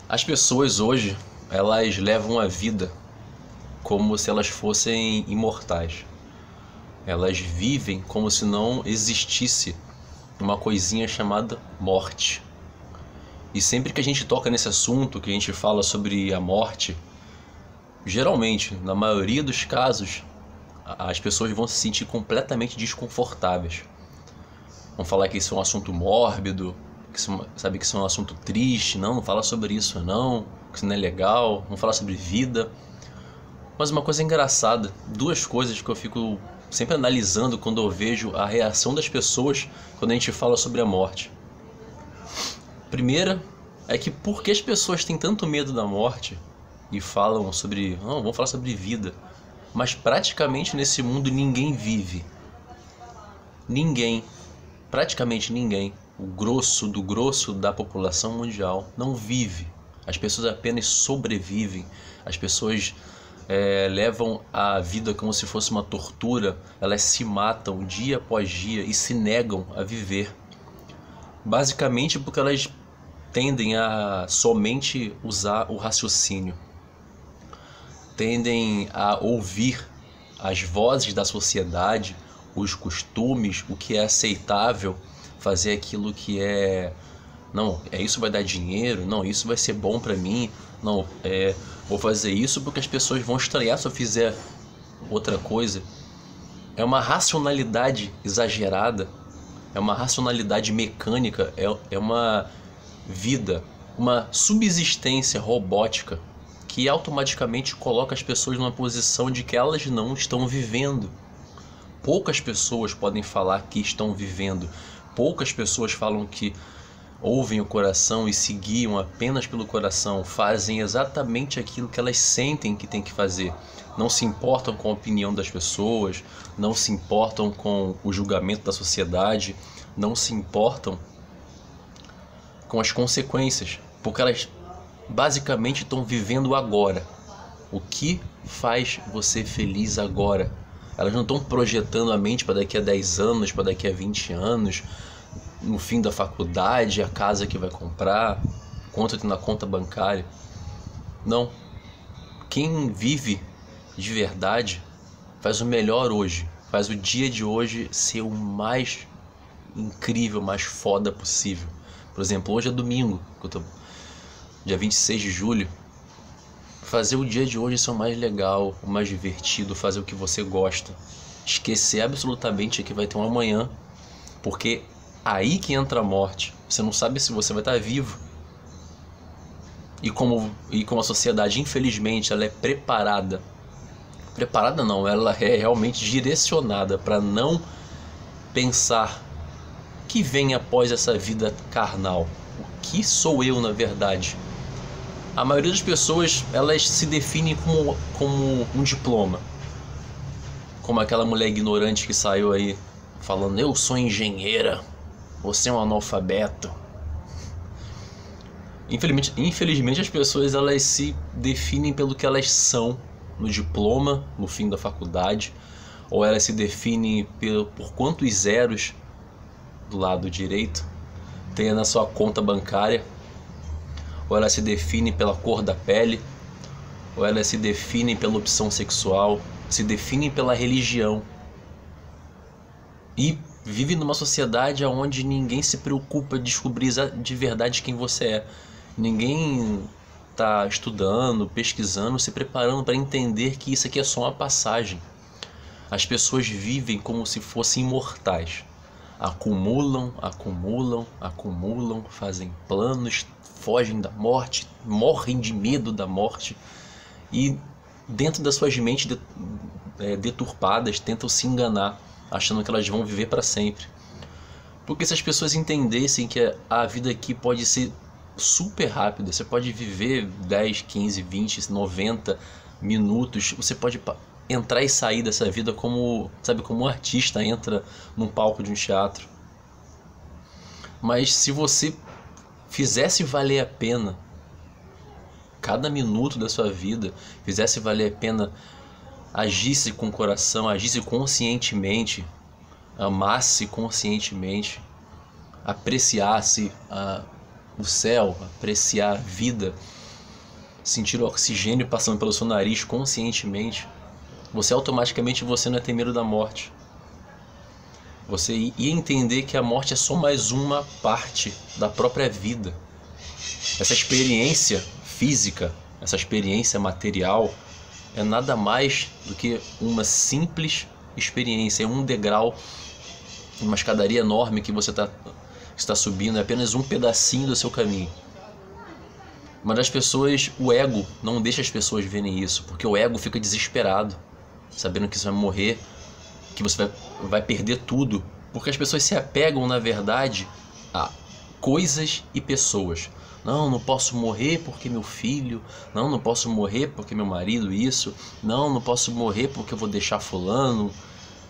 As pessoas hoje, elas levam a vida como se elas fossem imortais. Elas vivem como se não existisse uma coisinha chamada morte. E sempre que a gente toca nesse assunto, que a gente fala sobre a morte, geralmente, na maioria dos casos, as pessoas vão se sentir completamente desconfortáveis. Vão falar que isso é um assunto mórbido, que isso é um assunto triste. Não fala sobre isso não, que isso não é legal. Vão falar sobre vida. Mas uma coisa engraçada, duas coisas que eu fico sempre analisando quando eu vejo a reação das pessoas quando a gente fala sobre a morte. Primeira é que por que as pessoas têm tanto medo da morte e falam sobre, não, vamos falar sobre vida, mas praticamente nesse mundo ninguém vive. Ninguém, praticamente ninguém, o grosso do grosso da população mundial não vive. As pessoas apenas sobrevivem. As pessoas levam a vida como se fosse uma tortura. Elas se matam dia após dia e se negam a viver. Basicamente porque elas tendem a somente usar o raciocínio. Tendem a ouvir as vozes da sociedade, os costumes, o que é aceitável, fazer aquilo que é... Não, isso vai dar dinheiro, não, isso vai ser bom pra mim, não, vou fazer isso porque as pessoas vão estranhar se eu fizer outra coisa. É uma racionalidade exagerada, é uma racionalidade mecânica, é uma vida, uma subsistência robótica que automaticamente coloca as pessoas numa posição de que elas não estão vivendo. Poucas pessoas podem falar que estão vivendo. Poucas pessoas falam que ouvem o coração e se guiam apenas pelo coração, fazem exatamente aquilo que elas sentem que tem que fazer. Não se importam com a opinião das pessoas, não se importam com o julgamento da sociedade, não se importam com as consequências, porque elas basicamente estão vivendo agora. O que faz você feliz agora? Elas não estão projetando a mente para daqui a 10 anos, para daqui a 20 anos, no fim da faculdade, a casa que vai comprar, quanto tem na conta bancária. Não. Quem vive de verdade faz o melhor hoje, faz o dia de hoje ser o mais incrível, mais foda possível. Por exemplo, hoje é domingo, dia 26 de julho. Fazer o dia de hoje ser o mais legal, o mais divertido, fazer o que você gosta. Esquecer absolutamente que vai ter um amanhã, porque aí que entra a morte. Você não sabe se você vai estar vivo. E como a sociedade, infelizmente, ela é preparada. Preparada não, ela é realmente direcionada para não pensar que vem após essa vida carnal. O que sou eu, na verdade? A maioria das pessoas, elas se definem como um diploma. Como aquela mulher ignorante que saiu aí falando, eu sou engenheira, você é um analfabeto. Infelizmente as pessoas, elas se definem pelo que elas são no diploma, no fim da faculdade, ou elas se definem por quantos zeros do lado direito tem na sua conta bancária, ou ela se define pela cor da pele, ou ela se define pela opção sexual, se define pela religião. E vive numa sociedade onde ninguém se preocupa em descobrir de verdade quem você é. Ninguém está estudando, pesquisando, se preparando para entender que isso aqui é só uma passagem. As pessoas vivem como se fossem imortais. Acumulam, fazem planos, fogem da morte, morrem de medo da morte e dentro das suas mentes deturpadas tentam se enganar, achando que elas vão viver para sempre. Porque se as pessoas entendessem que a vida aqui pode ser super rápida, você pode viver 10, 15, 20, 90 minutos, você pode entrar e sair dessa vida como um artista entra num palco de um teatro. Mas se você fizesse valer a pena cada minuto da sua vida, fizesse valer a pena, agisse com o coração, agisse conscientemente, amasse conscientemente, apreciasse o céu, apreciar a vida, sentir o oxigênio passando pelo seu nariz conscientemente, você automaticamente você não é ter medo da morte. Você ia entender que a morte é só mais uma parte da própria vida. Essa experiência física, essa experiência material, é nada mais do que uma simples experiência, é um degrau, uma escadaria enorme que você está subindo, é apenas um pedacinho do seu caminho. Mas as pessoas, o ego não deixa as pessoas verem isso, porque o ego fica desesperado, sabendo que você vai morrer, que você vai perder tudo, porque as pessoas se apegam, na verdade, a coisas e pessoas. Não posso morrer porque meu filho, não posso morrer porque meu marido, isso, não posso morrer porque eu vou deixar fulano.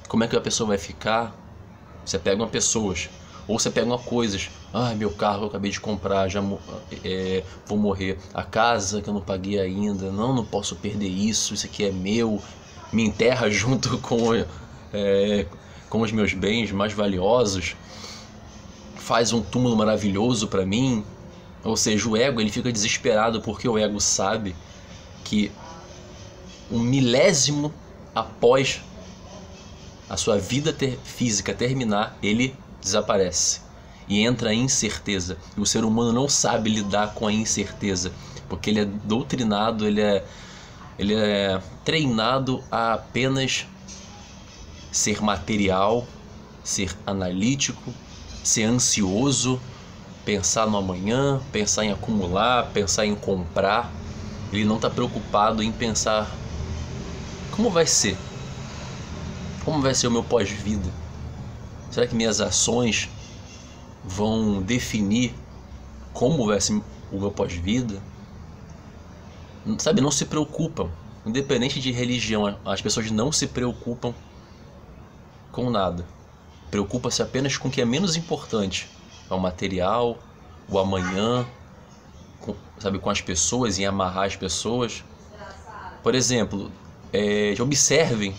Como é que a pessoa vai ficar? Você pega a pessoas, ou você pega coisas. Meu carro eu acabei de comprar, já vou morrer. A casa que eu não paguei ainda, não posso perder isso aqui é meu. Me enterra junto com os meus bens mais valiosos. Faz um túmulo maravilhoso para mim. Ou seja, o ego ele fica desesperado porque o ego sabe que um milésimo após a sua vida física terminar, ele desaparece e entra a incerteza. E o ser humano não sabe lidar com a incerteza, porque ele é doutrinado, ele é treinado a apenas ser material, ser analítico, ser ansioso, pensar no amanhã, pensar em acumular, pensar em comprar. Ele não está preocupado em pensar como vai ser. Como vai ser o meu pós-vida? Será que minhas ações vão definir como vai ser o meu pós-vida? Sabe, não se preocupam. Independente de religião, as pessoas não se preocupam com nada. Preocupa-se apenas com o que é menos importante. É o material, o amanhã, com as pessoas, em amarrar as pessoas. Por exemplo, observem,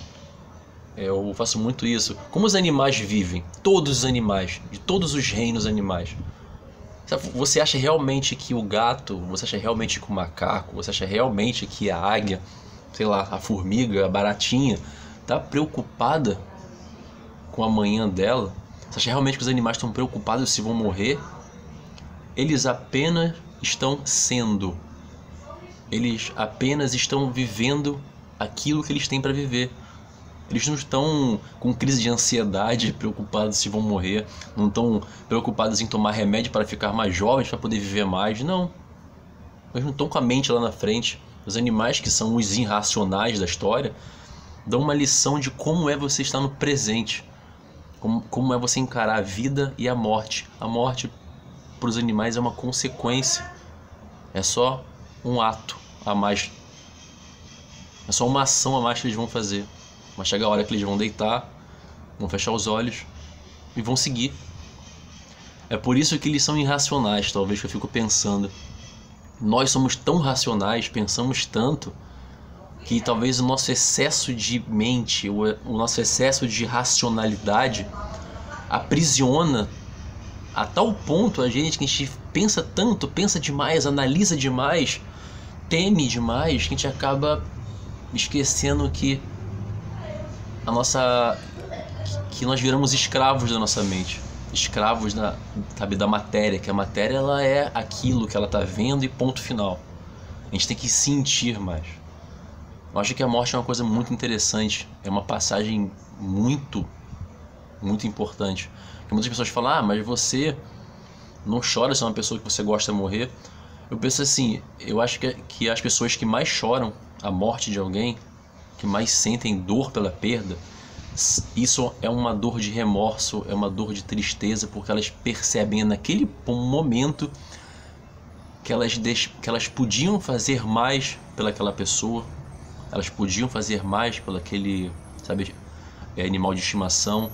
eu faço muito isso, como os animais vivem, todos os animais, de todos os reinos animais. Você acha realmente que o gato, você acha realmente que o macaco, você acha realmente que a águia, sei lá, a formiga, a baratinha, está preocupada com o amanhã dela? Você acha realmente que os animais estão preocupados se vão morrer? Eles apenas estão sendo. Eles apenas estão vivendo aquilo que eles têm para viver. Eles não estão com crise de ansiedade, preocupados se vão morrer. Não estão preocupados em tomar remédio para ficar mais jovens, para poder viver mais. Não. Eles não estão com a mente lá na frente. Os animais, que são os irracionais da história, dão uma lição de como é você estar no presente. Como é você encarar a vida e a morte. A morte, para os animais, é uma consequência. É só um ato a mais. É só uma ação a mais que eles vão fazer. Mas chega a hora que eles vão deitar, vão fechar os olhos e vão seguir. É por isso que eles são irracionais, talvez, que eu fico pensando. Nós somos tão racionais, pensamos tanto, que talvez o nosso excesso de mente, o nosso excesso de racionalidade aprisiona a tal ponto a gente, que a gente pensa tanto, pensa demais, analisa demais, teme demais, que a gente acaba esquecendo que que nós viramos escravos da nossa mente, escravos da matéria, que a matéria ela é aquilo que ela está vendo e ponto final. A gente tem que sentir mais. Eu acho que a morte é uma coisa muito interessante, é uma passagem muito, muito importante. Porque muitas pessoas falam, mas você não chora se é uma pessoa que você gosta de morrer. Eu penso assim, eu acho que as pessoas que mais choram a morte de alguém, que mais sentem dor pela perda, isso é uma dor de remorso, é uma dor de tristeza, porque elas percebem naquele momento que elas podiam fazer mais pelaquela pessoa, elas podiam fazer mais pelaquele, animal de estimação.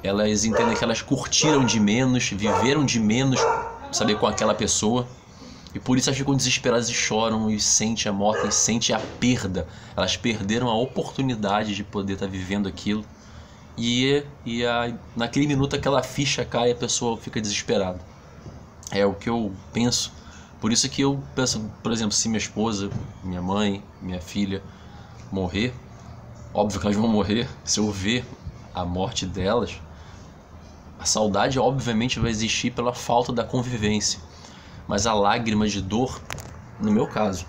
Elas entendem que elas curtiram de menos, viveram de menos, com aquela pessoa. E por isso elas ficam desesperadas e choram e sentem a morte, e sentem a perda. Elas perderam a oportunidade de poder estar vivendo aquilo. Naquele minuto aquela ficha cai e a pessoa fica desesperada. É o que eu penso. Por isso que eu penso, por exemplo, se minha esposa, minha mãe, minha filha morrer, óbvio que elas vão morrer, se eu ver a morte delas, a saudade obviamente vai existir pela falta da convivência. Mas a lágrima de dor, no meu caso,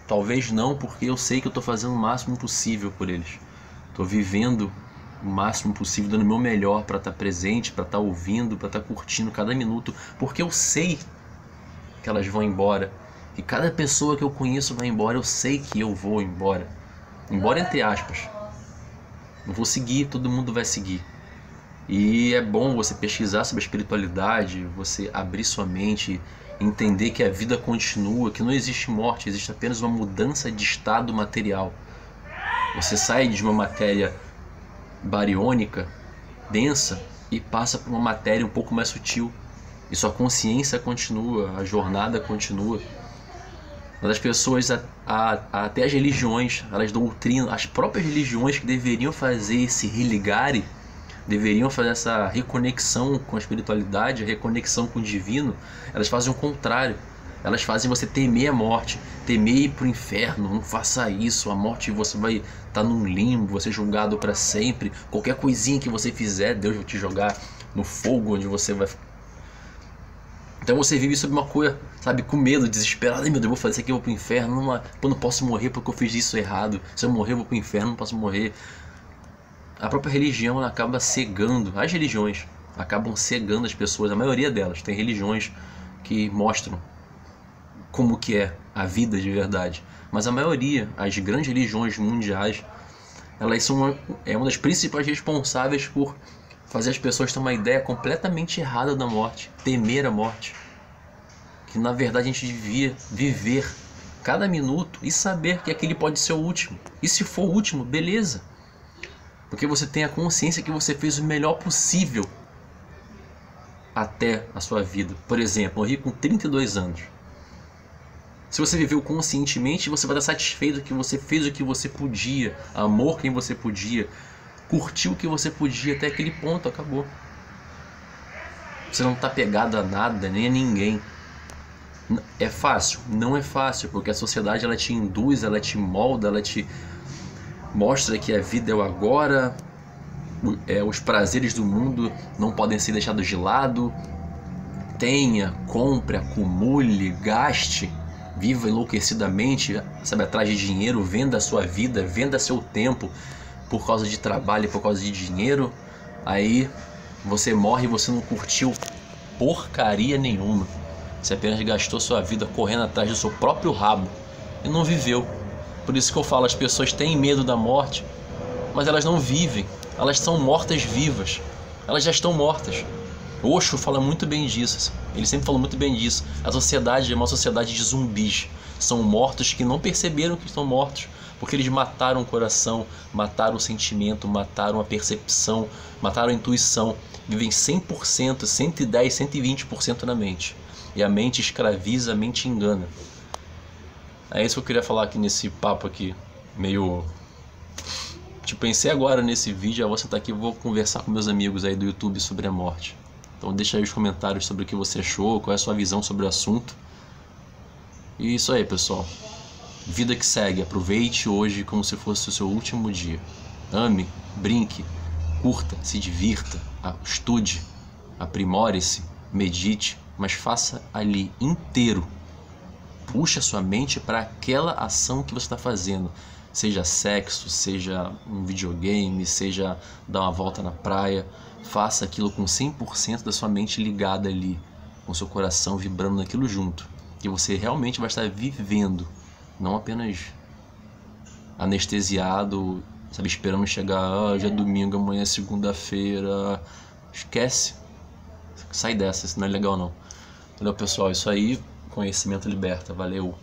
talvez não, porque eu sei que eu estou fazendo o máximo possível por eles. Estou vivendo o máximo possível, dando o meu melhor para estar presente, para estar ouvindo, para estar curtindo cada minuto, porque eu sei que elas vão embora, que cada pessoa que eu conheço vai embora, eu sei que eu vou embora. Embora entre aspas. Eu vou seguir, todo mundo vai seguir. E é bom você pesquisar sobre a espiritualidade, você abrir sua mente, entender que a vida continua, que não existe morte, existe apenas uma mudança de estado material. Você sai de uma matéria bariônica, densa, e passa por uma matéria um pouco mais sutil. E sua consciência continua, a jornada continua. Mas as pessoas, até as religiões, elas doutrinam, as próprias religiões que deveriam fazer esse religare, deveriam fazer essa reconexão com a espiritualidade, a reconexão com o divino, elas fazem o contrário. Elas fazem você temer a morte, temer ir para o inferno, não faça isso, a morte você vai estar num limbo, você é julgado para sempre, qualquer coisinha que você fizer, Deus vai te jogar no fogo onde você vai. Então você vive sobre uma coisa, sabe, com medo, desesperado. Ai meu Deus, eu vou fazer isso aqui, eu vou pro inferno, não posso morrer porque eu fiz isso errado. Se eu morrer, eu vou pro inferno, não posso morrer. A própria religião, ela acaba cegando, as religiões acabam cegando as pessoas, a maioria delas. Tem religiões que mostram como que é a vida de verdade. Mas a maioria, as grandes religiões mundiais, elas são uma das principais responsáveis por fazer as pessoas ter uma ideia completamente errada da morte, temer a morte. Que na verdade a gente devia viver cada minuto e saber que aquele pode ser o último. E se for o último, beleza. Porque você tem a consciência que você fez o melhor possível até a sua vida. Por exemplo, morri com 32 anos. Se você viveu conscientemente, você vai estar satisfeito que você fez o que você podia, amou quem você podia, curtiu o que você podia até aquele ponto, acabou. Você não está pegado a nada, nem a ninguém. É fácil? Não é fácil, porque a sociedade ela te induz, ela te molda, ela te mostra que a vida é o agora, os prazeres do mundo não podem ser deixados de lado. Tenha, compre, acumule, gaste, viva enlouquecidamente, sabe, atrás de dinheiro, venda a sua vida, venda seu tempo por causa de trabalho, por causa de dinheiro. Aí você morre e você não curtiu porcaria nenhuma. Você apenas gastou sua vida correndo atrás do seu próprio rabo e não viveu. Por isso que eu falo, as pessoas têm medo da morte, mas elas não vivem. Elas são mortas vivas. Elas já estão mortas. Osho fala muito bem disso. Ele sempre falou muito bem disso. A sociedade é uma sociedade de zumbis. São mortos que não perceberam que estão mortos, porque eles mataram o coração, mataram o sentimento, mataram a percepção, mataram a intuição. Vivem 100%, 110%, 120% na mente. E a mente escraviza, a mente engana. É isso que eu queria falar aqui nesse papo aqui, meio... Tipo, pensei agora nesse vídeo, eu vou sentar aqui e vou conversar com meus amigos aí do YouTube sobre a morte. Então deixa aí os comentários sobre o que você achou, qual é a sua visão sobre o assunto. E isso aí, pessoal. Vida que segue, aproveite hoje como se fosse o seu último dia. Ame, brinque, curta, se divirta, estude, aprimore-se, medite, mas faça ali inteiro. Puxa sua mente para aquela ação que você está fazendo. Seja sexo, seja um videogame, seja dar uma volta na praia. Faça aquilo com 100% da sua mente ligada ali, com seu coração vibrando naquilo junto. Que você realmente vai estar vivendo, não apenas anestesiado, sabe, esperando chegar, já é domingo, amanhã é segunda-feira. Esquece. Sai dessa, isso não é legal não. Entendeu, pessoal? Isso aí, conhecimento liberta. Valeu.